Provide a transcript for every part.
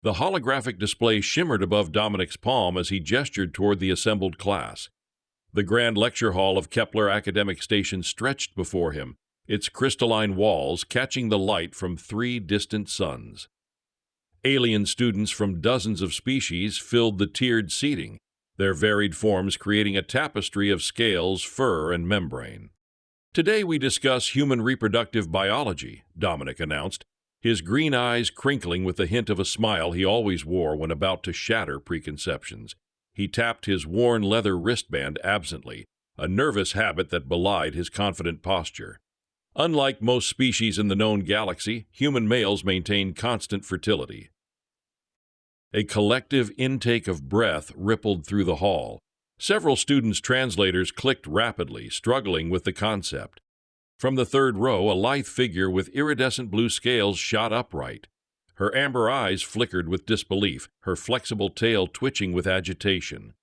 The holographic display shimmered above Dominic's palm as he gestured toward the assembled class. The grand lecture hall of Kepler Academic Station stretched before him, its crystalline walls catching the light from 3 distant suns. Alien students from dozens of species filled the tiered seating, their varied forms creating a tapestry of scales, fur, and membrane. "Today we discuss human reproductive biology," Dominic announced, his green eyes crinkling with the hint of a smile he always wore when about to shatter preconceptions. He tapped his worn leather wristband absently, a nervous habit that belied his confident posture. Unlike most species in the known galaxy, human males maintain constant fertility. A collective intake of breath rippled through the hall. Several students' translators clicked rapidly, struggling with the concept. From the third row, a lithe figure with iridescent blue scales shot upright. Her amber eyes flickered with disbelief, her flexible tail twitching with agitation.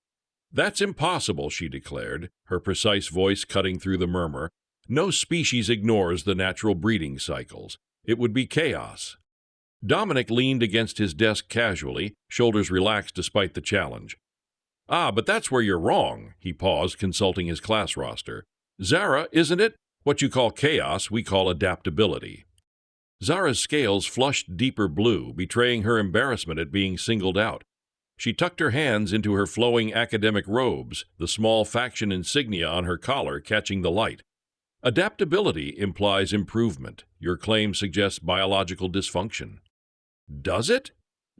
"That's impossible," she declared, her precise voice cutting through the murmur. "No species ignores the natural breeding cycles. It would be chaos." Dominic leaned against his desk casually, shoulders relaxed despite the challenge. "Ah, but that's where you're wrong," he paused, consulting his class roster. "Zara, isn't it? What you call chaos, we call adaptability." Zara's scales flushed deeper blue, betraying her embarrassment at being singled out. She tucked her hands into her flowing academic robes, the small faction insignia on her collar catching the light. "Adaptability implies improvement. Your claim suggests biological dysfunction." "Does it?"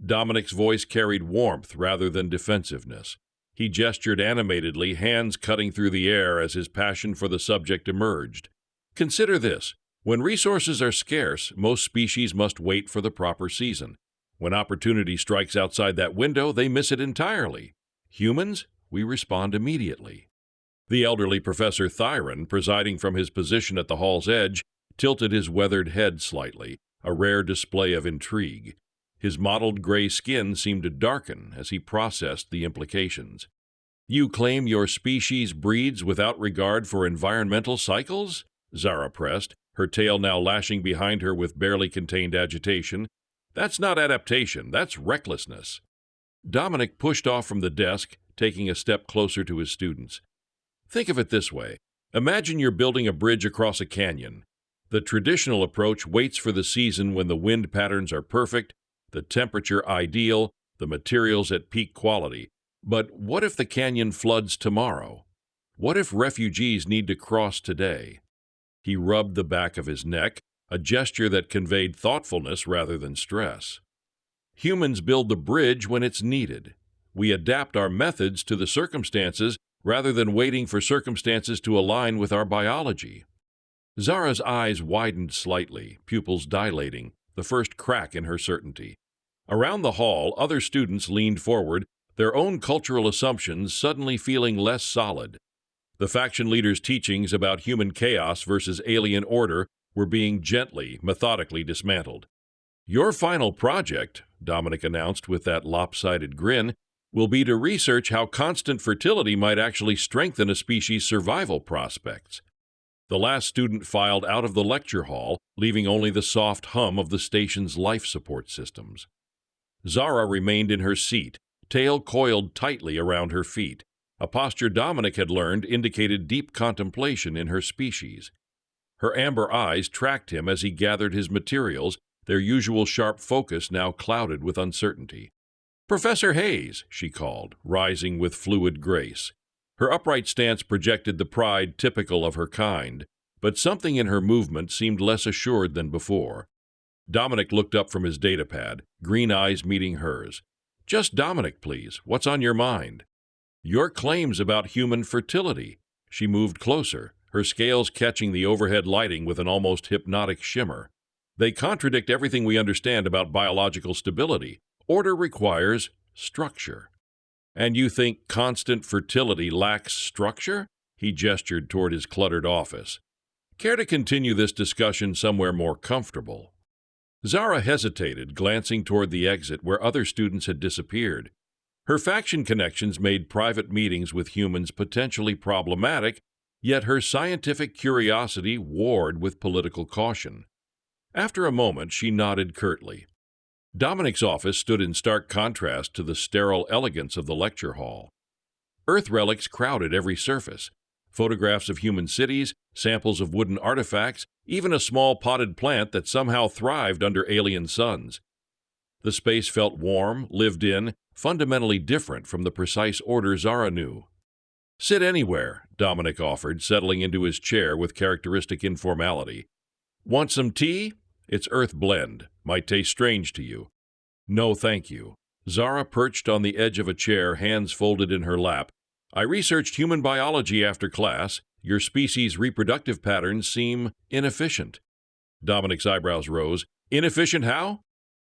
Dominic's voice carried warmth rather than defensiveness. He gestured animatedly, hands cutting through the air as his passion for the subject emerged. "Consider this. When resources are scarce, most species must wait for the proper season. When opportunity strikes outside that window, they miss it entirely. Humans, we respond immediately." The elderly Professor Thyron, presiding from his position at the hall's edge, tilted his weathered head slightly, a rare display of intrigue. His mottled gray skin seemed to darken as he processed the implications. "You claim your species breeds without regard for environmental cycles?" Zara pressed, her tail now lashing behind her with barely contained agitation. "That's not adaptation, that's recklessness." Dominic pushed off from the desk, taking a step closer to his students. "Think of it this way. Imagine you're building a bridge across a canyon. The traditional approach waits for the season when the wind patterns are perfect, the temperature ideal, the materials at peak quality. But what if the canyon floods tomorrow? What if refugees need to cross today?" He rubbed the back of his neck, a gesture that conveyed thoughtfulness rather than stress. "Humans build the bridge when it's needed. We adapt our methods to the circumstances rather than waiting for circumstances to align with our biology." Zara's eyes widened slightly, pupils dilating, the first crack in her certainty. Around the hall, other students leaned forward, their own cultural assumptions suddenly feeling less solid. The faction leader's teachings about human chaos versus alien order were being gently, methodically dismantled. "Your final project," Dominic announced with that lopsided grin, "will be to research how constant fertility might actually strengthen a species' survival prospects." The last student filed out of the lecture hall, leaving only the soft hum of the station's life support systems. Zara remained in her seat, tail coiled tightly around her feet, a posture Dominic had learned indicated deep contemplation in her species. Her amber eyes tracked him as he gathered his materials, their usual sharp focus now clouded with uncertainty. "Professor Hayes," she called, rising with fluid grace. Her upright stance projected the pride typical of her kind, but something in her movement seemed less assured than before. Dominic looked up from his datapad, green eyes meeting hers. "Just Dominic, please. What's on your mind?" "Your claims about human fertility." She moved closer, her scales catching the overhead lighting with an almost hypnotic shimmer. "They contradict everything we understand about biological stability. Order requires structure." "And you think constant fertility lacks structure?" He gestured toward his cluttered office. "Care to continue this discussion somewhere more comfortable?" Zara hesitated, glancing toward the exit where other students had disappeared. Her faction connections made private meetings with humans potentially problematic, yet her scientific curiosity warred with political caution. After a moment, she nodded curtly. Dominic's office stood in stark contrast to the sterile elegance of the lecture hall. Earth relics crowded every surface. Photographs of human cities, samples of wooden artifacts, even a small potted plant that somehow thrived under alien suns. The space felt warm, lived in, fundamentally different from the precise order Zara knew. "Sit anywhere," Dominic offered, settling into his chair with characteristic informality. "Want some tea? It's Earth blend. Might taste strange to you." "No, thank you." Zara perched on the edge of a chair, hands folded in her lap. "I researched human biology after class. Your species' reproductive patterns seem inefficient." Dominic's eyebrows rose. "Inefficient how?"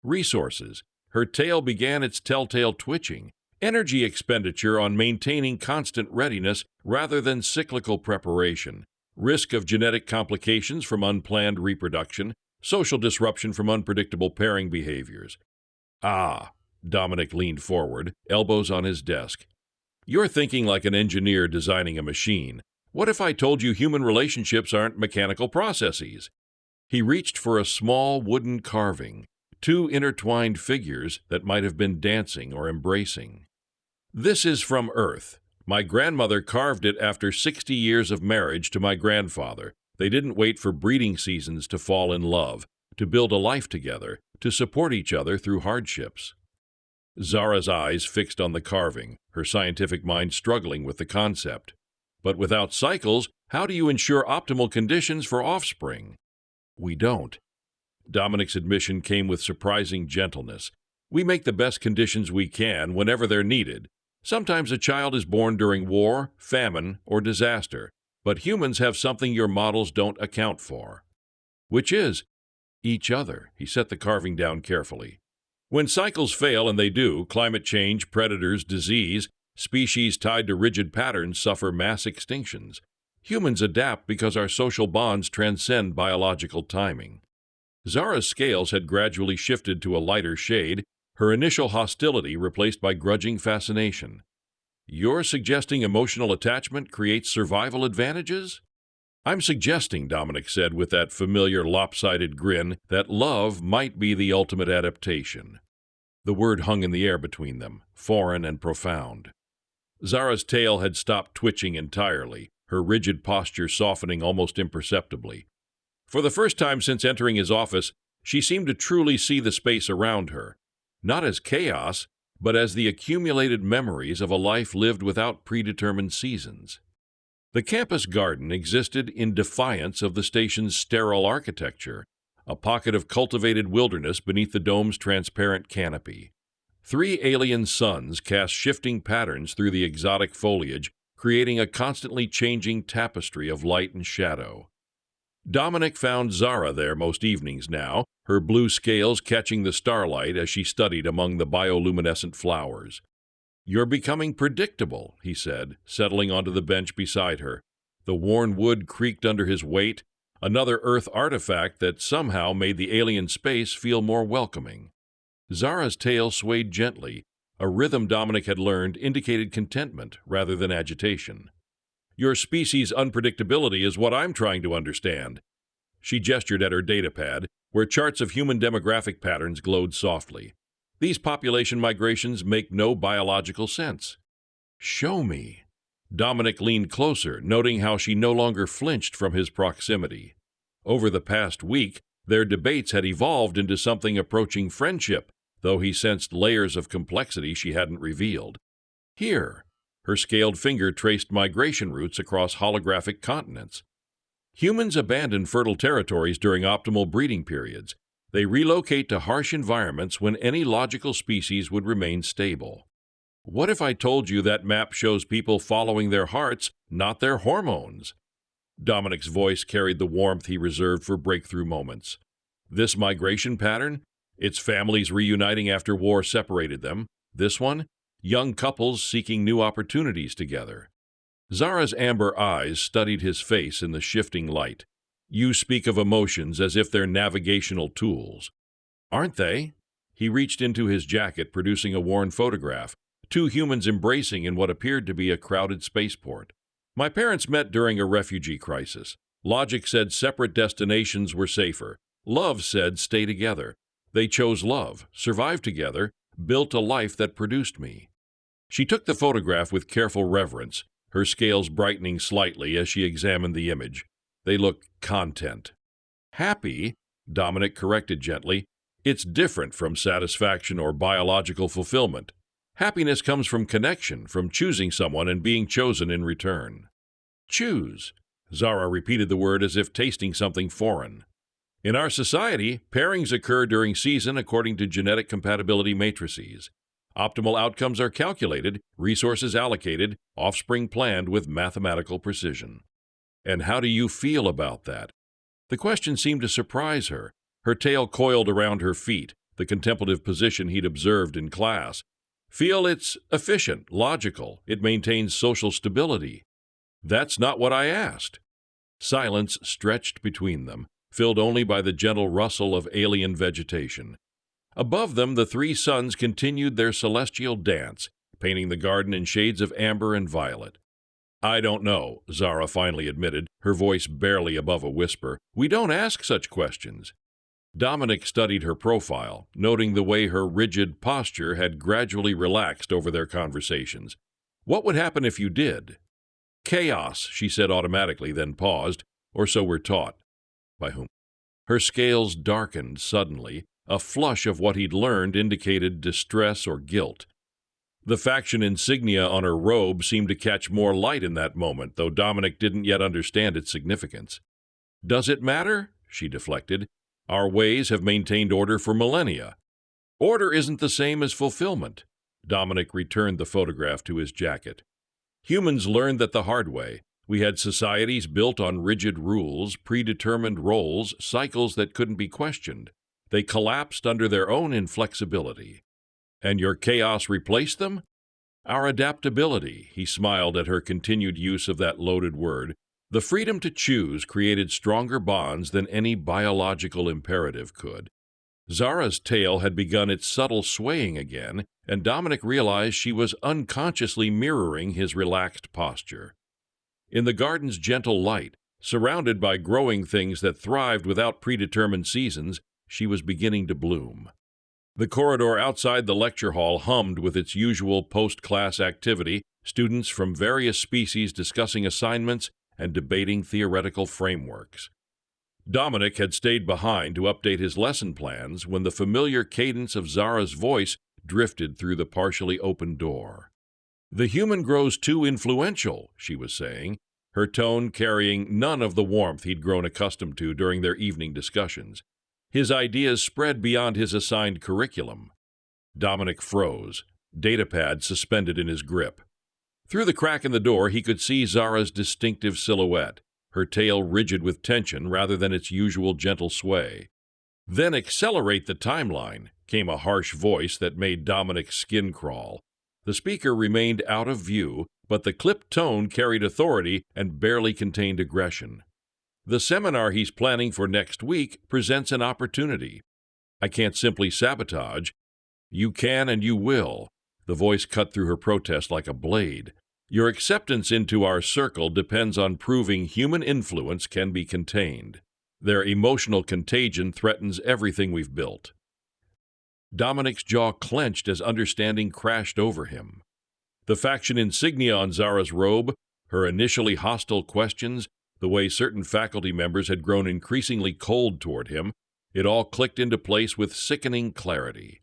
"Resources." Her tail began its telltale twitching. "Energy expenditure on maintaining constant readiness rather than cyclical preparation. Risk of genetic complications from unplanned reproduction. Social disruption from unpredictable pairing behaviors." "Ah." Dominic leaned forward, elbows on his desk. "You're thinking like an engineer designing a machine. What if I told you human relationships aren't mechanical processes?" He reached for a small wooden carving, two intertwined figures that might have been dancing or embracing. "This is from Earth. My grandmother carved it after 60 years of marriage to my grandfather. They didn't wait for breeding seasons to fall in love, to build a life together, to support each other through hardships." Zara's eyes fixed on the carving, her scientific mind struggling with the concept. "But without cycles, how do you ensure optimal conditions for offspring?" "We don't." Dominic's admission came with surprising gentleness. "We make the best conditions we can whenever they're needed. Sometimes a child is born during war, famine, or disaster, but humans have something your models don't account for." "Which is?" "Each other." He set the carving down carefully. "When cycles fail, and they do, climate change, predators, disease, species tied to rigid patterns suffer mass extinctions. Humans adapt because our social bonds transcend biological timing." Zara's scales had gradually shifted to a lighter shade, her initial hostility replaced by grudging fascination. "You're suggesting emotional attachment creates survival advantages?" "I'm suggesting," Dominic said with that familiar lopsided grin, "that love might be the ultimate adaptation." The word hung in the air between them, foreign and profound. Zara's tail had stopped twitching entirely, her rigid posture softening almost imperceptibly. For the first time since entering his office, she seemed to truly see the space around her, not as chaos, but as the accumulated memories of a life lived without predetermined seasons. The campus garden existed in defiance of the station's sterile architecture, a pocket of cultivated wilderness beneath the dome's transparent canopy. 3 alien suns cast shifting patterns through the exotic foliage, creating a constantly changing tapestry of light and shadow. Dominic found Zara there most evenings now, her blue scales catching the starlight as she studied among the bioluminescent flowers. "You're becoming predictable," he said, settling onto the bench beside her. The worn wood creaked under his weight, another Earth artifact that somehow made the alien space feel more welcoming. Zara's tail swayed gently, a rhythm Dominic had learned indicated contentment rather than agitation. "Your species' unpredictability is what I'm trying to understand." She gestured at her datapad, where charts of human demographic patterns glowed softly. "These population migrations make no biological sense." "Show me." Dominic leaned closer, noting how she no longer flinched from his proximity. Over the past week, their debates had evolved into something approaching friendship, though he sensed layers of complexity she hadn't revealed. "Here." Her scaled finger traced migration routes across holographic continents. "Humans abandon fertile territories during optimal breeding periods. They relocate to harsh environments when any logical species would remain stable." "What if I told you that map shows people following their hearts, not their hormones?" Dominic's voice carried the warmth he reserved for breakthrough moments. "This migration pattern? It's families reuniting after war separated them. This one? Young couples seeking new opportunities together." Zara's amber eyes studied his face in the shifting light. "You speak of emotions as if they're navigational tools." "Aren't they?" He reached into his jacket, producing a worn photograph, 2 humans embracing in what appeared to be a crowded spaceport. "My parents met during a refugee crisis. Logic said separate destinations were safer. Love said stay together. They chose love, survived together, built a life that produced me. She took the photograph with careful reverence, her scales brightening slightly as she examined the image. They looked content. Happy, Dominic corrected gently, it's different from satisfaction or biological fulfillment. Happiness comes from connection, from choosing someone and being chosen in return. Choose. Zara repeated the word as if tasting something foreign. In our society, pairings occur during season according to genetic compatibility matrices. Optimal outcomes are calculated, resources allocated, offspring planned with mathematical precision. And how do you feel about that? The question seemed to surprise her. Her tail coiled around her feet, the contemplative position he'd observed in class. Feel it's efficient, logical, it maintains social stability. That's not what I asked. Silence stretched between them, filled only by the gentle rustle of alien vegetation. Above them, the three suns continued their celestial dance, painting the garden in shades of amber and violet. I don't know, Zara finally admitted, her voice barely above a whisper. We don't ask such questions. Dominic studied her profile, noting the way her rigid posture had gradually relaxed over their conversations. What would happen if you did? Chaos, she said automatically, then paused, or so we're taught. By whom? Her scales darkened suddenly. A flush of what he'd learned indicated distress or guilt. The faction insignia on her robe seemed to catch more light in that moment, though Dominic didn't yet understand its significance. Does it matter? She deflected. Our ways have maintained order for millennia. Order isn't the same as fulfillment. Dominic returned the photograph to his jacket. Humans learned that the hard way. We had societies built on rigid rules, predetermined roles, cycles that couldn't be questioned. They collapsed under their own inflexibility. And your chaos replaced them? Our adaptability, he smiled at her continued use of that loaded word. The freedom to choose created stronger bonds than any biological imperative could. Zara's tail had begun its subtle swaying again, and Dominic realized she was unconsciously mirroring his relaxed posture. In the garden's gentle light, surrounded by growing things that thrived without predetermined seasons, she was beginning to bloom. The corridor outside the lecture hall hummed with its usual post-class activity, students from various species discussing assignments and debating theoretical frameworks. Dominic had stayed behind to update his lesson plans when the familiar cadence of Zara's voice drifted through the partially open door. The human grows too influential, she was saying, her tone carrying none of the warmth he'd grown accustomed to during their evening discussions. His ideas spread beyond his assigned curriculum. Dominic froze, datapad suspended in his grip. Through the crack in the door, he could see Zara's distinctive silhouette, her tail rigid with tension rather than its usual gentle sway. Then accelerate the timeline, came a harsh voice that made Dominic's skin crawl. The speaker remained out of view, but the clipped tone carried authority and barely contained aggression. The seminar he's planning for next week presents an opportunity. I can't simply sabotage. You can and you will. The voice cut through her protest like a blade. Your acceptance into our circle depends on proving human influence can be contained. Their emotional contagion threatens everything we've built. Dominic's jaw clenched as understanding crashed over him. The faction insignia on Zara's robe, her initially hostile questions, the way certain faculty members had grown increasingly cold toward him, it all clicked into place with sickening clarity.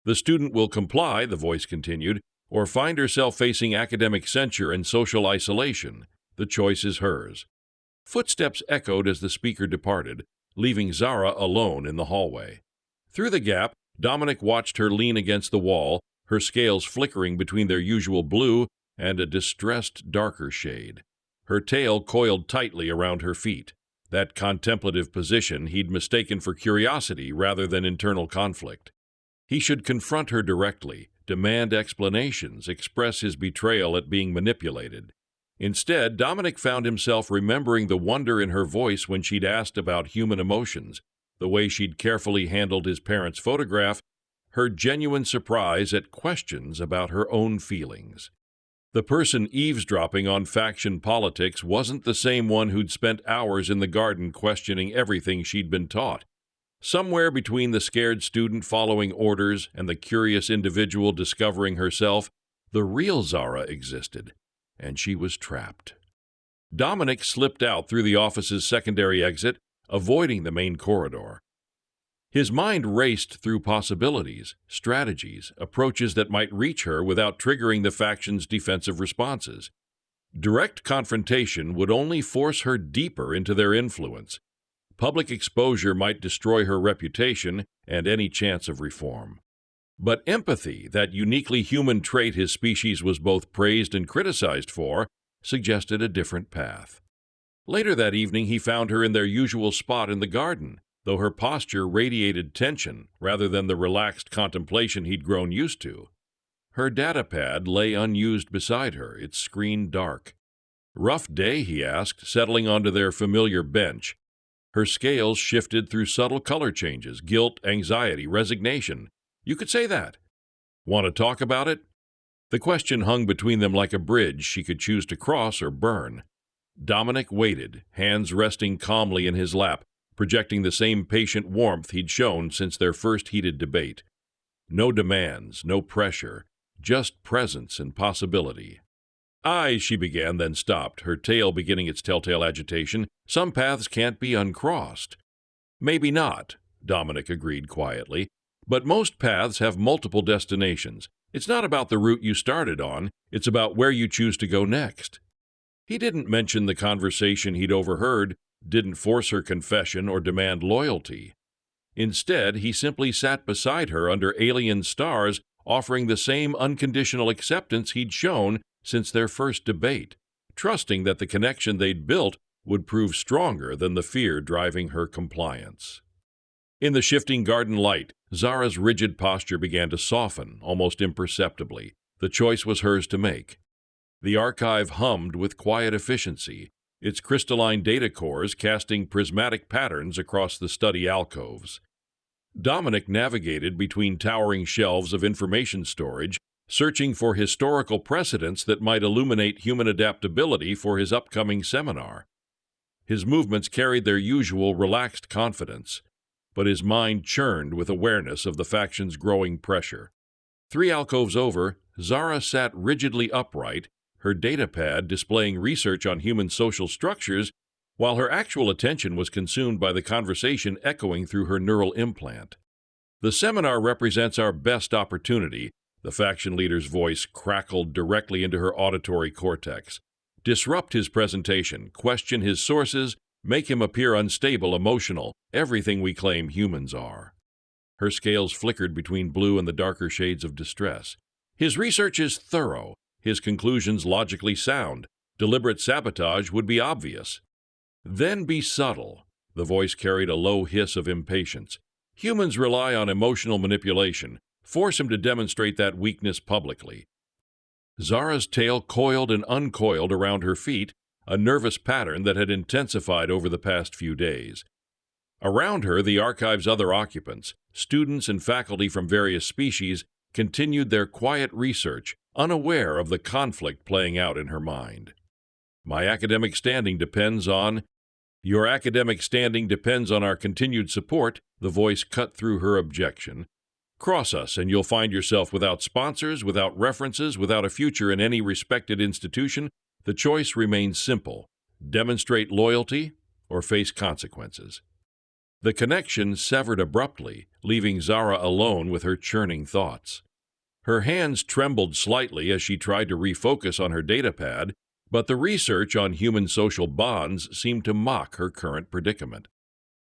The student will comply, the voice continued, or find herself facing academic censure and social isolation. The choice is hers. Footsteps echoed as the speaker departed, leaving Zara alone in the hallway. Through the gap, Dominic watched her lean against the wall, her scales flickering between their usual blue and a distressed darker shade. Her tail coiled tightly around her feet. That contemplative position he'd mistaken for curiosity rather than internal conflict. He should confront her directly, demand explanations, express his betrayal at being manipulated. Instead, Dominic found himself remembering the wonder in her voice when she'd asked about human emotions, the way she'd carefully handled his parents' photograph, her genuine surprise at questions about her own feelings. The person eavesdropping on faction politics wasn't the same one who'd spent hours in the garden questioning everything she'd been taught. Somewhere between the scared student following orders and the curious individual discovering herself, the real Zara existed, and she was trapped. Dominic slipped out through the office's secondary exit, avoiding the main corridor. His mind raced through possibilities, strategies, approaches that might reach her without triggering the faction's defensive responses. Direct confrontation would only force her deeper into their influence. Public exposure might destroy her reputation and any chance of reform. But empathy, that uniquely human trait his species was both praised and criticized for, suggested a different path. Later that evening, he found her in their usual spot in the garden, though her posture radiated tension rather than the relaxed contemplation he'd grown used to. Her datapad lay unused beside her, its screen dark. "Rough day?" he asked, settling onto their familiar bench. Her scales shifted through subtle color changes: guilt, anxiety, resignation. "You could say that." "Want to talk about it?" The question hung between them like a bridge she could choose to cross or burn. Dominic waited, hands resting calmly in his lap, projecting the same patient warmth he'd shown since their first heated debate. No demands, no pressure, just presence and possibility. "Aye," she began, then stopped, her tail beginning its telltale agitation. "Some paths can't be uncrossed." "Maybe not," Dominic agreed quietly, "but most paths have multiple destinations. It's not about the route you started on, it's about where you choose to go next." He didn't mention the conversation he'd overheard, didn't force her confession or demand loyalty. Instead, he simply sat beside her under alien stars, offering the same unconditional acceptance he'd shown since their first debate, trusting that the connection they'd built would prove stronger than the fear driving her compliance. In the shifting garden light, Zara's rigid posture began to soften, almost imperceptibly. The choice was hers to make. The archive hummed with quiet efficiency, its crystalline data cores casting prismatic patterns across the study alcoves. Dominic navigated between towering shelves of information storage, searching for historical precedents that might illuminate human adaptability for his upcoming seminar. His movements carried their usual relaxed confidence, but his mind churned with awareness of the faction's growing pressure. 3 alcoves over, Zara sat rigidly upright, her datapad displaying research on human social structures, while her actual attention was consumed by the conversation echoing through her neural implant. "The seminar represents our best opportunity," the faction leader's voice crackled directly into her auditory cortex. "Disrupt his presentation, question his sources, make him appear unstable, emotional, everything we claim humans are." Her scales flickered between blue and the darker shades of distress. "His research is thorough, his conclusions logically sound. Deliberate sabotage would be obvious." "Then be subtle." The voice carried a low hiss of impatience. "Humans rely on emotional manipulation. Force him to demonstrate that weakness publicly." Zara's tail coiled and uncoiled around her feet, a nervous pattern that had intensified over the past few days. Around her, the archive's other occupants, students and faculty from various species, continued their quiet research, unaware of the conflict playing out in her mind. "My academic standing depends on—" "Your academic standing depends on our continued support," the voice cut through her objection. "Cross us, and you'll find yourself without sponsors, without references, without a future in any respected institution. The choice remains simple: demonstrate loyalty or face consequences." The connection severed abruptly, leaving Zara alone with her churning thoughts. Her hands trembled slightly as she tried to refocus on her datapad, but the research on human social bonds seemed to mock her current predicament.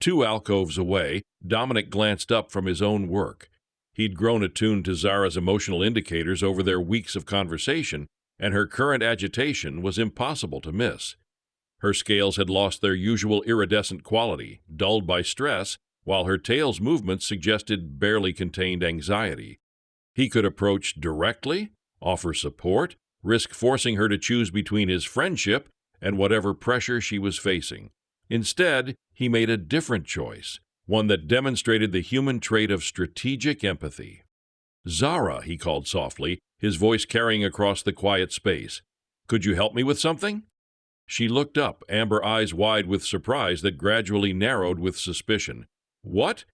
2 alcoves away, Dominic glanced up from his own work. He'd grown attuned to Zara's emotional indicators over their weeks of conversation, and her current agitation was impossible to miss. Her scales had lost their usual iridescent quality, dulled by stress, while her tail's movements suggested barely contained anxiety. He could approach directly, offer support, risk forcing her to choose between his friendship and whatever pressure she was facing. Instead, he made a different choice, one that demonstrated the human trait of strategic empathy. "Zara," he called softly, his voice carrying across the quiet space. "Could you help me with something?" She looked up, amber eyes wide with surprise that gradually narrowed with suspicion. "What?"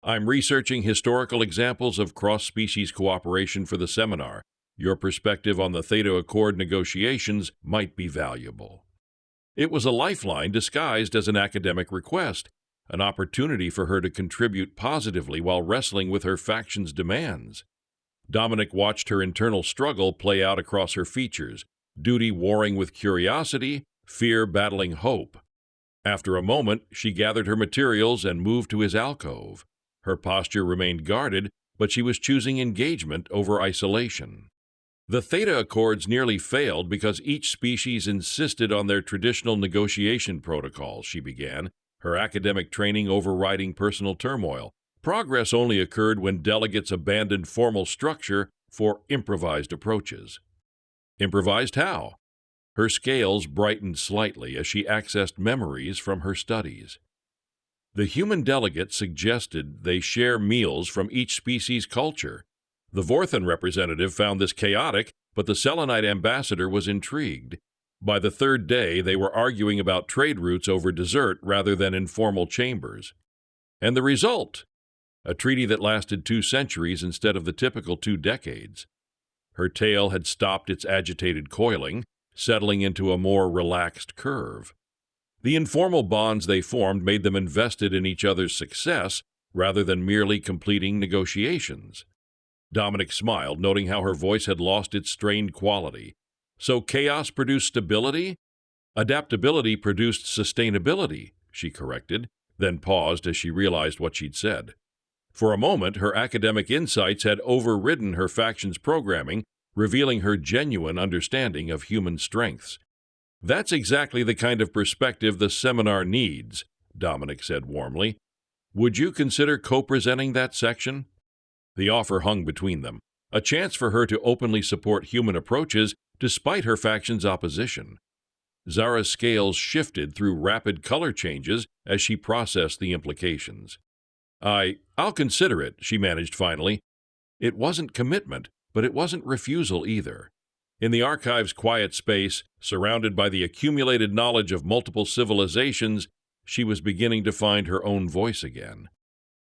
I'm researching historical examples of cross-species cooperation for the seminar. Your perspective on the Theta Accord negotiations might be valuable. It was a lifeline disguised as an academic request, an opportunity for her to contribute positively while wrestling with her faction's demands. Dominic watched her internal struggle play out across her features, duty warring with curiosity, fear battling hope. After a moment, she gathered her materials and moved to his alcove. Her posture remained guarded, but she was choosing engagement over isolation. The Theta Accords nearly failed because each species insisted on their traditional negotiation protocols, she began, her academic training overriding personal turmoil. Progress only occurred when delegates abandoned formal structure for improvised approaches. Improvised how? Her scales brightened slightly as she accessed memories from her studies. The human delegate suggested they share meals from each species' culture. The Vorthan representative found this chaotic, but the Selenite ambassador was intrigued. By the third day, they were arguing about trade routes over dessert rather than informal chambers. And the result? A treaty that lasted 2 centuries instead of the typical 2 decades. Her tail had stopped its agitated coiling, settling into a more relaxed curve. The informal bonds they formed made them invested in each other's success rather than merely completing negotiations. Dominic smiled, noting how her voice had lost its strained quality. So chaos produced stability? Adaptability produced sustainability, she corrected, then paused as she realized what she'd said. For a moment, her academic insights had overridden her faction's programming, revealing her genuine understanding of human strengths. That's exactly the kind of perspective the seminar needs, Dominic said warmly. Would you consider co-presenting that section? The offer hung between them, a chance for her to openly support human approaches despite her faction's opposition. Zara's scales shifted through rapid color changes as she processed the implications. I'll consider it, she managed finally. It wasn't commitment, but it wasn't refusal either. In the archive's quiet space, surrounded by the accumulated knowledge of multiple civilizations, she was beginning to find her own voice again.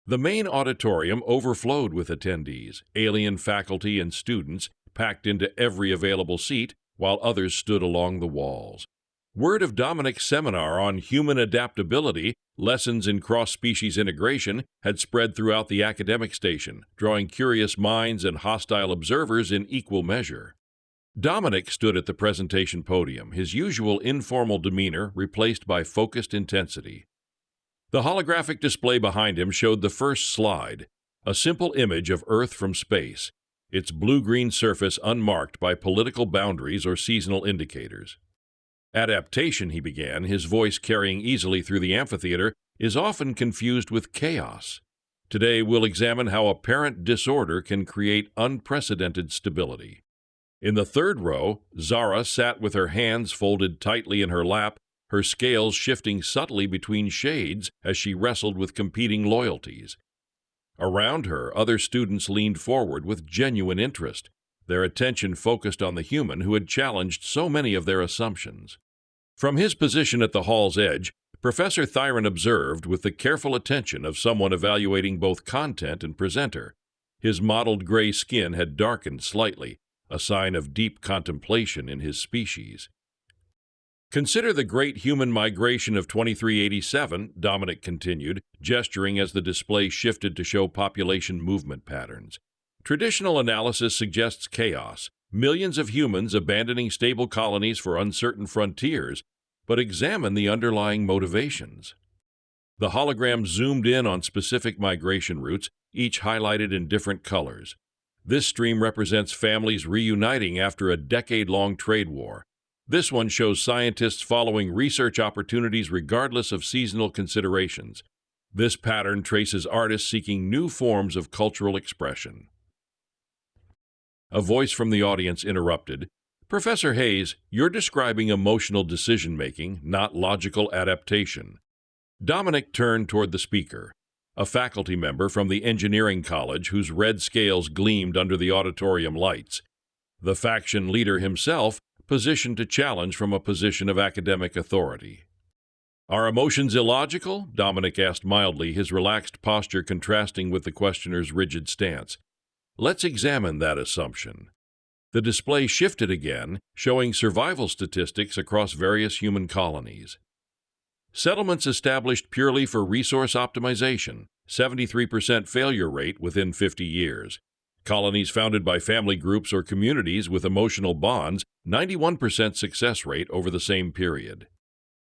The main auditorium overflowed with attendees, alien faculty and students packed into every available seat, while others stood along the walls. Word of Dominic's seminar on human adaptability, lessons in cross-species integration, had spread throughout the academic station, drawing curious minds and hostile observers in equal measure. Dominic stood at the presentation podium, his usual informal demeanor replaced by focused intensity. The holographic display behind him showed the first slide, a simple image of Earth from space, its blue-green surface unmarked by political boundaries or seasonal indicators. Adaptation, he began, his voice carrying easily through the amphitheater, is often confused with chaos. Today we'll examine how apparent disorder can create unprecedented stability. In the third row, Zara sat with her hands folded tightly in her lap, her scales shifting subtly between shades as she wrestled with competing loyalties. Around her, other students leaned forward with genuine interest, their attention focused on the human who had challenged so many of their assumptions. From his position at the hall's edge, Professor Thyron observed with the careful attention of someone evaluating both content and presenter. His mottled gray skin had darkened slightly, a sign of deep contemplation in his species. Consider the great human migration of 2387, Dominic continued, gesturing as the display shifted to show population movement patterns. Traditional analysis suggests chaos, millions of humans abandoning stable colonies for uncertain frontiers, but examine the underlying motivations. The hologram zoomed in on specific migration routes, each highlighted in different colors. This stream represents families reuniting after a decade-long trade war. This one shows scientists following research opportunities regardless of seasonal considerations. This pattern traces artists seeking new forms of cultural expression. A voice from the audience interrupted. Professor Hayes, you're describing emotional decision-making, not logical adaptation. Dominic turned toward the speaker, a faculty member from the engineering college whose red scales gleamed under the auditorium lights. The faction leader himself, positioned to challenge from a position of academic authority. Are emotions illogical? Dominic asked mildly, his relaxed posture contrasting with the questioner's rigid stance. Let's examine that assumption. The display shifted again, showing survival statistics across various human colonies. Settlements established purely for resource optimization, 73% failure rate within 50 years. Colonies founded by family groups or communities with emotional bonds, 91% success rate over the same period.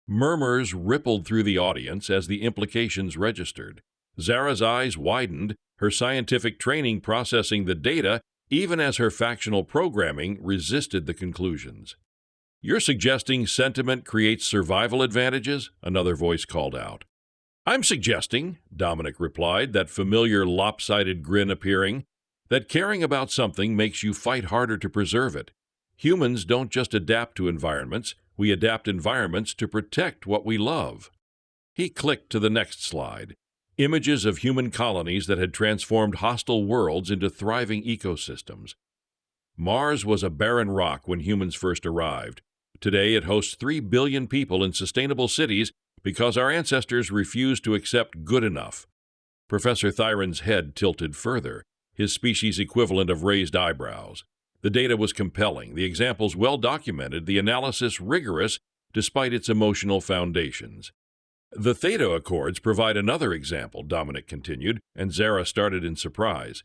Murmurs rippled through the audience as the implications registered. Zara's eyes widened, her scientific training processing the data even as her factional programming resisted the conclusions. You're suggesting sentiment creates survival advantages? Another voice called out. I'm suggesting, Dominic replied, that familiar lopsided grin appearing, that caring about something makes you fight harder to preserve it. Humans don't just adapt to environments, we adapt environments to protect what we love. He clicked to the next slide. Images of human colonies that had transformed hostile worlds into thriving ecosystems. Mars was a barren rock when humans first arrived. Today it hosts 3 billion people in sustainable cities because our ancestors refused to accept good enough. Professor Thyron's head tilted further, his species equivalent of raised eyebrows. The data was compelling, the examples well documented, the analysis rigorous despite its emotional foundations. The Theta Accords provide another example, Dominic continued, and Zara started in surprise.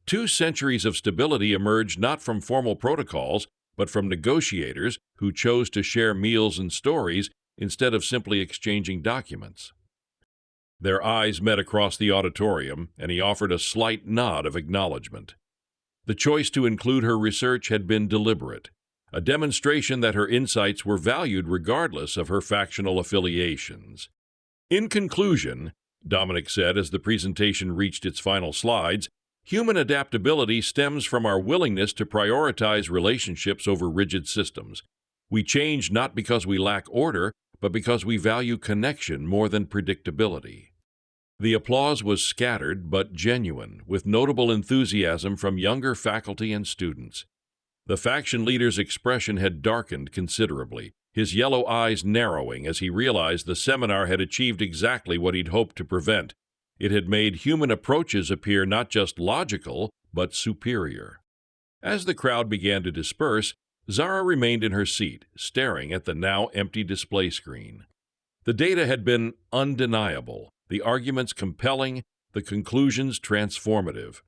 2 centuries of stability emerged not from formal protocols, but from negotiators who chose to share meals and stories instead of simply exchanging documents. Their eyes met across the auditorium, and he offered a slight nod of acknowledgement. The choice to include her research had been deliberate, a demonstration that her insights were valued regardless of her factional affiliations. In conclusion, Dominic said as the presentation reached its final slides, human adaptability stems from our willingness to prioritize relationships over rigid systems. We change not because we lack order, but because we value connection more than predictability. The applause was scattered but genuine, with notable enthusiasm from younger faculty and students. The faction leader's expression had darkened considerably, his yellow eyes narrowing as he realized the seminar had achieved exactly what he'd hoped to prevent. It had made human approaches appear not just logical, but superior. As the crowd began to disperse, Zara remained in her seat, staring at the now empty display screen. The data had been undeniable, the arguments compelling, the conclusions transformative.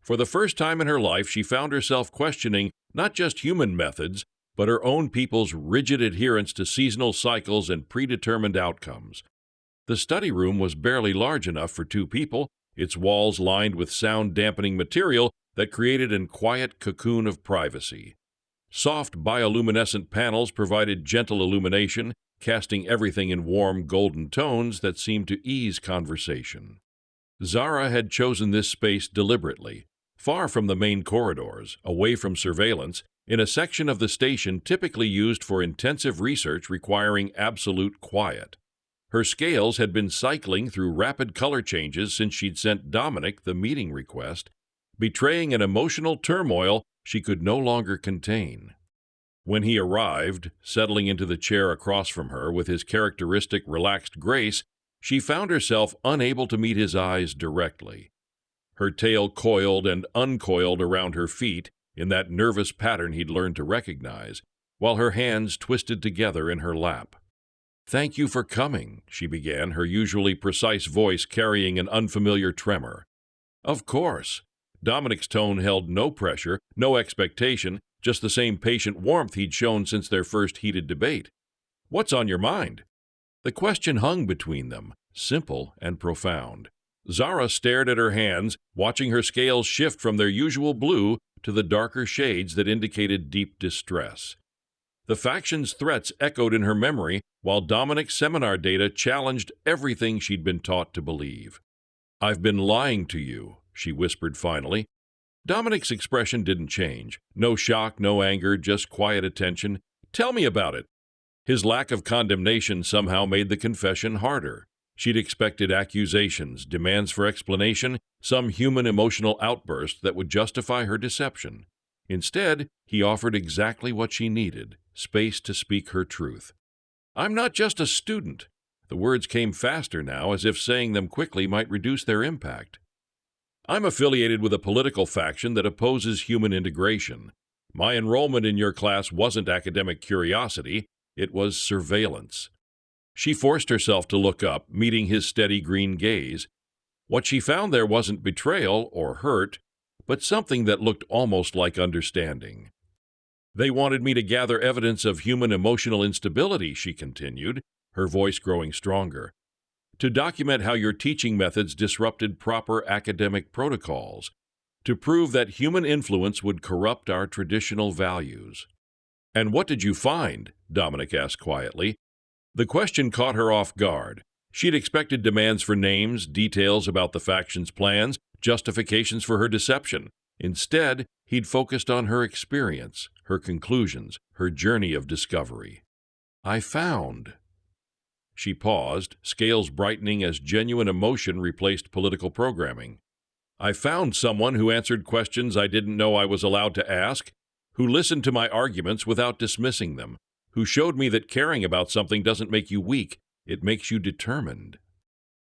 For the first time in her life, she found herself questioning not just human methods, but her own people's rigid adherence to seasonal cycles and predetermined outcomes. The study room was barely large enough for 2 people, its walls lined with sound-dampening material that created a quiet cocoon of privacy. Soft bioluminescent panels provided gentle illumination, casting everything in warm golden tones that seemed to ease conversation. Zara had chosen this space deliberately, far from the main corridors, away from surveillance, in a section of the station typically used for intensive research requiring absolute quiet. Her scales had been cycling through rapid color changes since she'd sent Dominic the meeting request, betraying an emotional turmoil she could no longer contain. When he arrived, settling into the chair across from her with his characteristic relaxed grace, she found herself unable to meet his eyes directly. Her tail coiled and uncoiled around her feet in that nervous pattern he'd learned to recognize, while her hands twisted together in her lap. "Thank you for coming," she began, her usually precise voice carrying an unfamiliar tremor. "Of course." Dominic's tone held no pressure, no expectation, just the same patient warmth he'd shown since their first heated debate. "What's on your mind?" The question hung between them, simple and profound. Zara stared at her hands, watching her scales shift from their usual blue to the darker shades that indicated deep distress. The faction's threats echoed in her memory, while Dominic's seminar data challenged everything she'd been taught to believe. "I've been lying to you," she whispered finally. Dominic's expression didn't change. No shock, no anger, just quiet attention. "Tell me about it." His lack of condemnation somehow made the confession harder. She'd expected accusations, demands for explanation, some human emotional outburst that would justify her deception. Instead, he offered exactly what she needed, space to speak her truth. "I'm not just a student." The words came faster now, as if saying them quickly might reduce their impact. I'm affiliated with a political faction that opposes human integration. My enrollment in your class wasn't academic curiosity, it was surveillance. She forced herself to look up, meeting his steady green gaze. What she found there wasn't betrayal or hurt, but something that looked almost like understanding. They wanted me to gather evidence of human emotional instability, she continued, her voice growing stronger, to document how your teaching methods disrupted proper academic protocols, to prove that human influence would corrupt our traditional values. And what did you find? Dominic asked quietly. The question caught her off guard. She'd expected demands for names, details about the faction's plans, justifications for her deception. Instead, he'd focused on her experience, her conclusions, her journey of discovery. I found. She paused, scales brightening as genuine emotion replaced political programming. I found someone who answered questions I didn't know I was allowed to ask, who listened to my arguments without dismissing them, who showed me that caring about something doesn't make you weak, it makes you determined.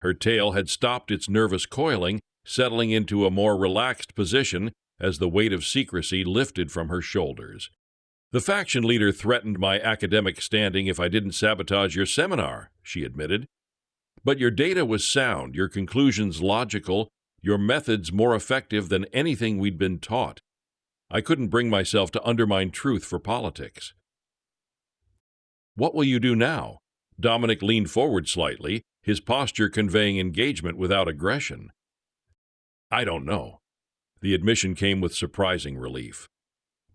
Her tail had stopped its nervous coiling, settling into a more relaxed position as the weight of secrecy lifted from her shoulders. The faction leader threatened my academic standing if I didn't sabotage your seminar, she admitted. But your data was sound, your conclusions logical, your methods more effective than anything we'd been taught. I couldn't bring myself to undermine truth for politics. What will you do now? Dominic leaned forward slightly, his posture conveying engagement without aggression. I don't know. The admission came with surprising relief.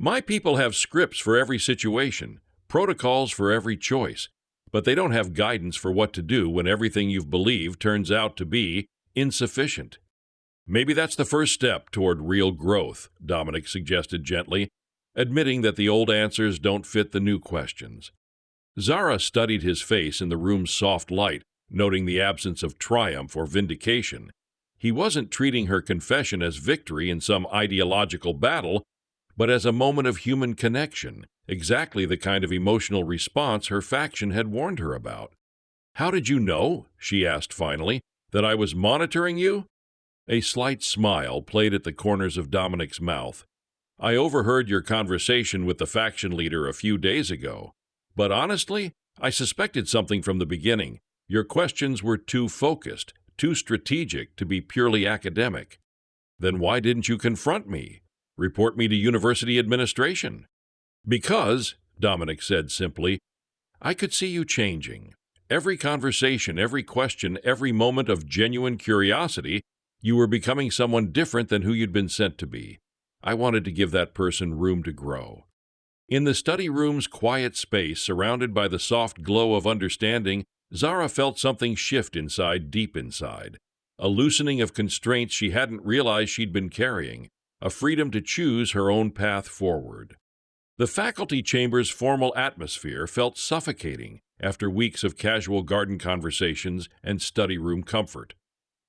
My people have scripts for every situation, protocols for every choice, but they don't have guidance for what to do when everything you've believed turns out to be insufficient. Maybe that's the first step toward real growth, Dominic suggested gently, admitting that the old answers don't fit the new questions. Zara studied his face in the room's soft light, noting the absence of triumph or vindication. He wasn't treating her confession as victory in some ideological battle, but as a moment of human connection, exactly the kind of emotional response her faction had warned her about. How did you know, she asked finally, that I was monitoring you? A slight smile played at the corners of Dominic's mouth. I overheard your conversation with the faction leader a few days ago. But honestly, I suspected something from the beginning. Your questions were too focused, too strategic to be purely academic. Then why didn't you confront me? Report me to university administration? Because, Dominic said simply, I could see you changing. Every conversation, every question, every moment of genuine curiosity, you were becoming someone different than who you'd been sent to be. I wanted to give that person room to grow. In the study room's quiet space, surrounded by the soft glow of understanding, Zara felt something shift deep inside. A loosening of constraints she hadn't realized she'd been carrying, a freedom to choose her own path forward. The faculty chamber's formal atmosphere felt suffocating after weeks of casual garden conversations and study room comfort.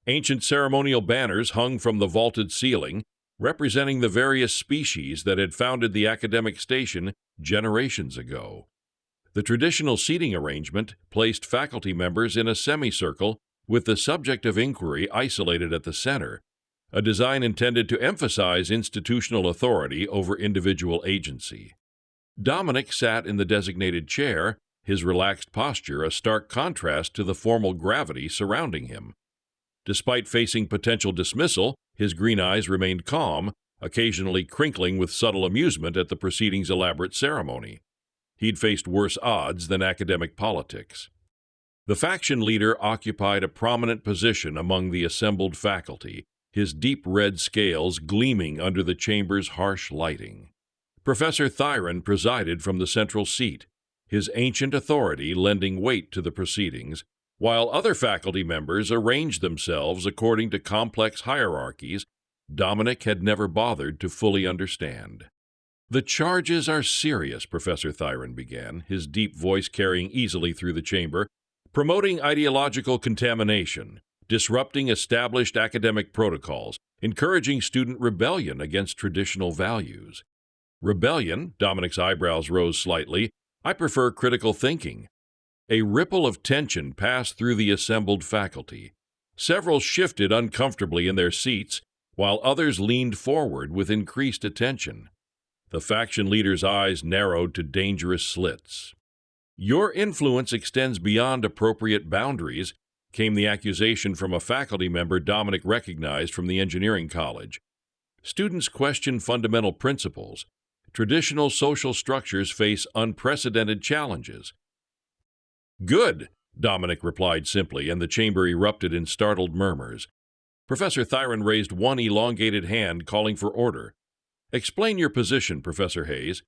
Ancient ceremonial banners hung from the vaulted ceiling, representing the various species that had founded the academic station generations ago. The traditional seating arrangement placed faculty members in a semicircle with the subject of inquiry isolated at the center, a design intended to emphasize institutional authority over individual agency. Dominic sat in the designated chair, his relaxed posture a stark contrast to the formal gravity surrounding him. Despite facing potential dismissal, his green eyes remained calm, occasionally crinkling with subtle amusement at the proceeding's elaborate ceremony. He'd faced worse odds than academic politics. The faction leader occupied a prominent position among the assembled faculty, his deep red scales gleaming under the chamber's harsh lighting. Professor Thyron presided from the central seat, his ancient authority lending weight to the proceedings, while other faculty members arranged themselves according to complex hierarchies Dominic had never bothered to fully understand. The charges are serious, Professor Thyron began, his deep voice carrying easily through the chamber, promoting ideological contamination, disrupting established academic protocols, encouraging student rebellion against traditional values. Rebellion, Dominic's eyebrows rose slightly. I prefer critical thinking. A ripple of tension passed through the assembled faculty. Several shifted uncomfortably in their seats, while others leaned forward with increased attention. The faction leader's eyes narrowed to dangerous slits. "Your influence extends beyond appropriate boundaries," came the accusation from a faculty member Dominic recognized from the engineering college. "Students question fundamental principles. Traditional social structures face unprecedented challenges." "Good," Dominic replied simply, and the chamber erupted in startled murmurs. Professor Thyron raised one elongated hand, calling for order. "Explain your position, Professor Hayes."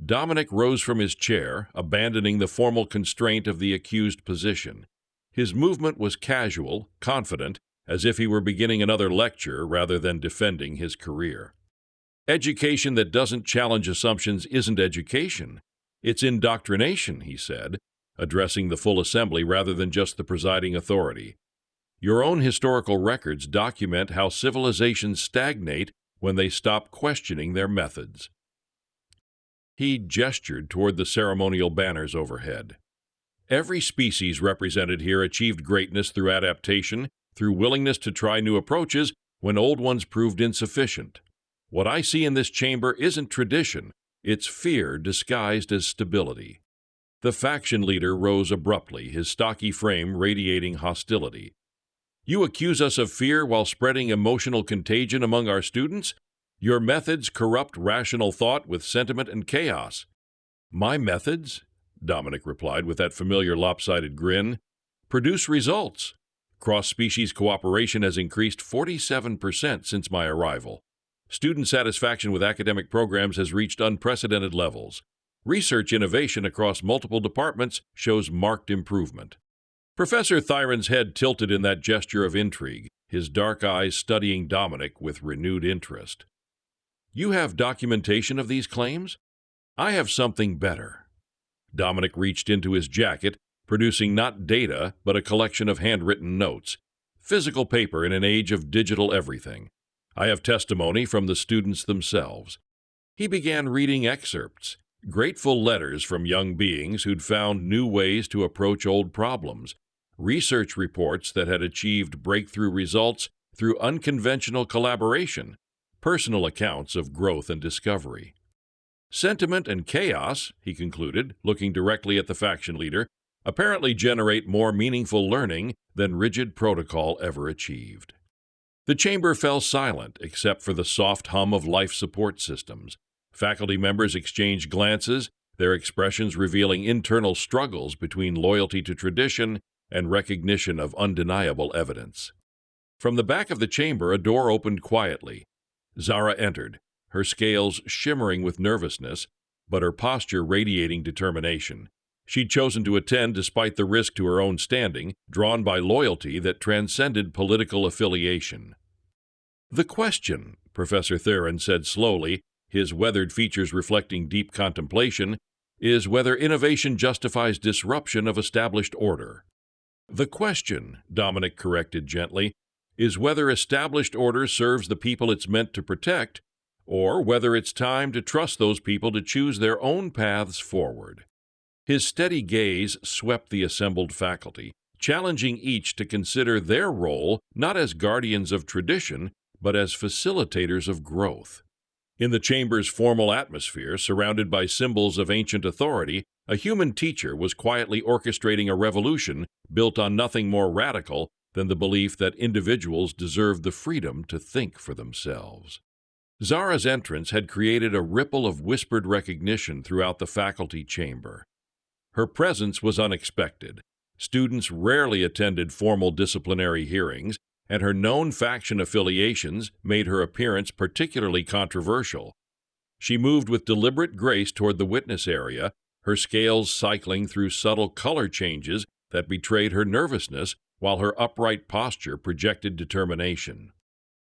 Dominic rose from his chair, abandoning the formal constraint of the accused position. His movement was casual, confident, as if he were beginning another lecture rather than defending his career. "Education that doesn't challenge assumptions isn't education. It's indoctrination," he said, addressing the full assembly rather than just the presiding authority. "Your own historical records document how civilizations stagnate when they stop questioning their methods." He gestured toward the ceremonial banners overhead. "Every species represented here achieved greatness through adaptation, through willingness to try new approaches when old ones proved insufficient. What I see in this chamber isn't tradition, it's fear disguised as stability." The faction leader rose abruptly, his stocky frame radiating hostility. "You accuse us of fear while spreading emotional contagion among our students? Your methods corrupt rational thought with sentiment and chaos." "My methods," Dominic replied with that familiar lopsided grin, "produce results. Cross-species cooperation has increased 47% since my arrival. Student satisfaction with academic programs has reached unprecedented levels. Research innovation across multiple departments shows marked improvement." Professor Thyron's head tilted in that gesture of intrigue, his dark eyes studying Dominic with renewed interest. "You have documentation of these claims? I have something better." Dominic reached into his jacket, producing not data, but a collection of handwritten notes. Physical paper in an age of digital everything. "I have testimony from the students themselves." He began reading excerpts, grateful letters from young beings who'd found new ways to approach old problems, research reports that had achieved breakthrough results through unconventional collaboration, personal accounts of growth and discovery. "Sentiment and chaos," he concluded, looking directly at the faction leader, "apparently generate more meaningful learning than rigid protocol ever achieved." The chamber fell silent except for the soft hum of life support systems. Faculty members exchanged glances, their expressions revealing internal struggles between loyalty to tradition and recognition of undeniable evidence. From the back of the chamber, a door opened quietly. Zara entered, her scales shimmering with nervousness, but her posture radiating determination. She'd chosen to attend despite the risk to her own standing, drawn by loyalty that transcended political affiliation. "The question," Professor Theron said slowly, his weathered features reflecting deep contemplation, "is whether innovation justifies disruption of established order." "The question," Dominic corrected gently, "is whether established order serves the people it's meant to protect, or whether it's time to trust those people to choose their own paths forward." His steady gaze swept the assembled faculty, challenging each to consider their role not as guardians of tradition, but as facilitators of growth. In the chamber's formal atmosphere, surrounded by symbols of ancient authority, a human teacher was quietly orchestrating a revolution built on nothing more radical than the belief that individuals deserve the freedom to think for themselves. Zara's entrance had created a ripple of whispered recognition throughout the faculty chamber. Her presence was unexpected. Students rarely attended formal disciplinary hearings, and her known faction affiliations made her appearance particularly controversial. She moved with deliberate grace toward the witness area, her scales cycling through subtle color changes that betrayed her nervousness, while her upright posture projected determination.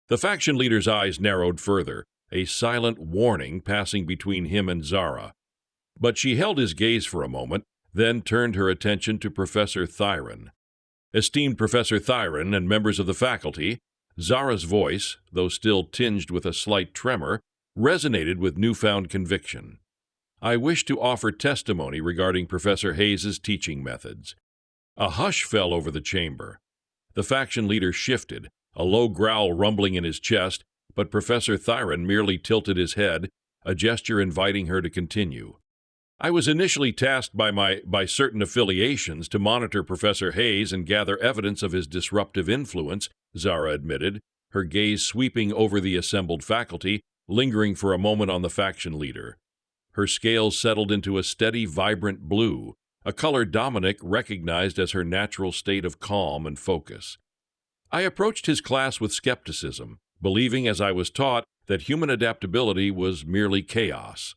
The faction leader's eyes narrowed further, a silent warning passing between him and Zara. But she held his gaze for a moment, then turned her attention to Professor Thyron. "Esteemed Professor Thyron and members of the faculty," Zara's voice, though still tinged with a slight tremor, resonated with newfound conviction. I wish to offer testimony regarding Professor Hayes's teaching methods." A hush fell over the chamber. The faction leader shifted, a low growl rumbling in his chest, but Professor Thyron merely tilted his head, a gesture inviting her to continue. "I was initially tasked by certain affiliations to monitor Professor Hayes and gather evidence of his disruptive influence," Zara admitted, her gaze sweeping over the assembled faculty, lingering for a moment on the faction leader. Her scales settled into a steady, vibrant blue, a color Dominic recognized as her natural state of calm and focus. "I approached his class with skepticism, believing, as I was taught, that human adaptability was merely chaos."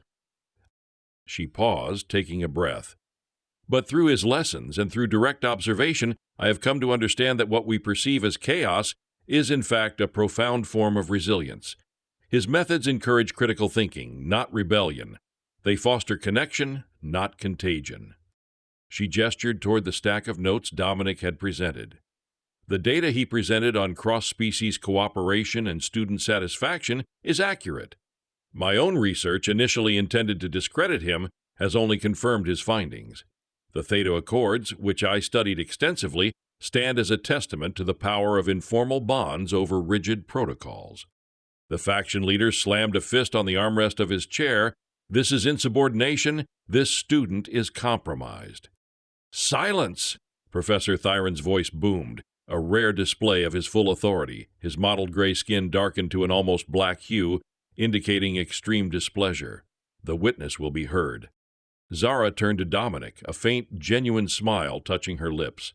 She paused, taking a breath. "But through his lessons and through direct observation, I have come to understand that what we perceive as chaos is in fact a profound form of resilience. His methods encourage critical thinking, not rebellion. They foster connection, not contagion." She gestured toward the stack of notes Dominic had presented. "The data he presented on cross-species cooperation and student satisfaction is accurate. My own research, initially intended to discredit him, has only confirmed his findings. The Theta Accords, which I studied extensively, stand as a testament to the power of informal bonds over rigid protocols." The faction leader slammed a fist on the armrest of his chair. "This is insubordination. This student is compromised." "Silence!" Professor Thyron's voice boomed, a rare display of his full authority. His mottled gray skin darkened to an almost black hue, indicating extreme displeasure. "The witness will be heard." Zara turned to Dominic, a faint, genuine smile touching her lips.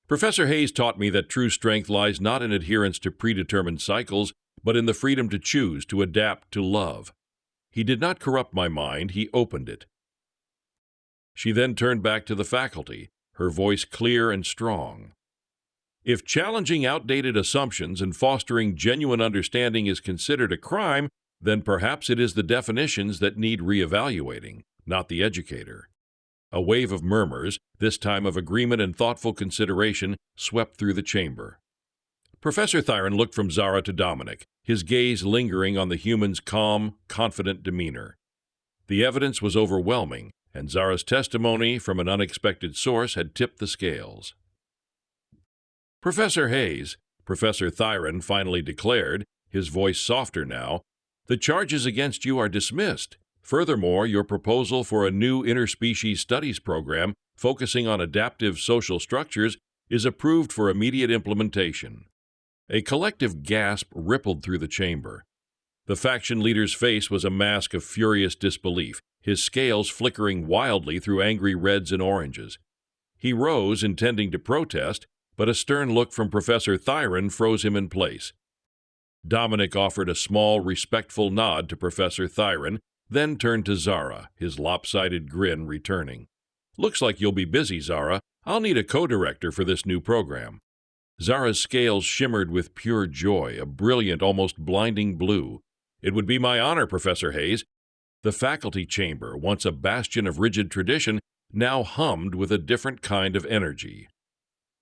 "Professor Hayes taught me that true strength lies not in adherence to predetermined cycles, but in the freedom to choose, to adapt, to love. He did not corrupt my mind, he opened it." She then turned back to the faculty, her voice clear and strong. "If challenging outdated assumptions and fostering genuine understanding is considered a crime, then perhaps it is the definitions that need reevaluating, not the educator." A wave of murmurs, this time of agreement and thoughtful consideration, swept through the chamber. Professor Thyron looked from Zara to Dominic, his gaze lingering on the human's calm, confident demeanor. The evidence was overwhelming, and Zara's testimony from an unexpected source had tipped the scales. "Professor Hayes," Professor Thyron finally declared, his voice softer now, "the charges against you are dismissed. Furthermore, your proposal for a new interspecies studies program focusing on adaptive social structures is approved for immediate implementation." A collective gasp rippled through the chamber. The faction leader's face was a mask of furious disbelief, his scales flickering wildly through angry reds and oranges. He rose, intending to protest, but a stern look from Professor Thyron froze him in place. Dominic offered a small, respectful nod to Professor Thyron, then turned to Zara, his lopsided grin returning. "Looks like you'll be busy, Zara. I'll need a co-director for this new program." Zara's scales shimmered with pure joy, a brilliant, almost blinding blue. "It would be my honor, Professor Hayes." The faculty chamber, once a bastion of rigid tradition, now hummed with a different kind of energy.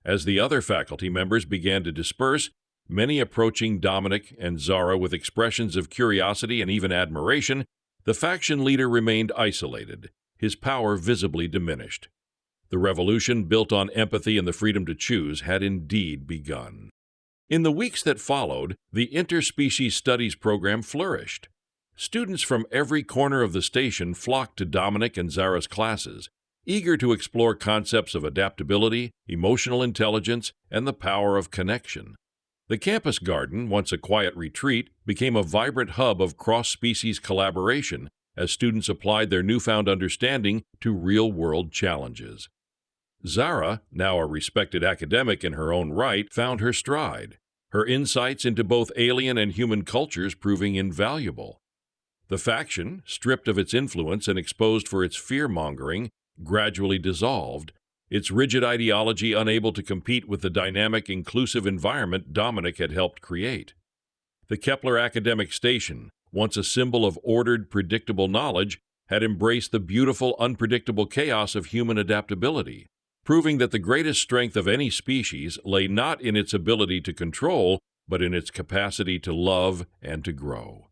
As the other faculty members began to disperse, many approaching Dominic and Zara with expressions of curiosity and even admiration, the faction leader remained isolated, his power visibly diminished. The revolution, built on empathy and the freedom to choose, had indeed begun. In the weeks that followed, the interspecies studies program flourished. Students from every corner of the station flocked to Dominic and Zara's classes, eager to explore concepts of adaptability, emotional intelligence, and the power of connection. The campus garden, once a quiet retreat, became a vibrant hub of cross-species collaboration as students applied their newfound understanding to real-world challenges. Zara, now a respected academic in her own right, found her stride, her insights into both alien and human cultures proving invaluable. The faction, stripped of its influence and exposed for its fear-mongering, gradually dissolved, its rigid ideology unable to compete with the dynamic, inclusive environment Dominic had helped create. The Kepler Academic Station, once a symbol of ordered, predictable knowledge, had embraced the beautiful, unpredictable chaos of human adaptability, proving that the greatest strength of any species lay not in its ability to control, but in its capacity to love and to grow.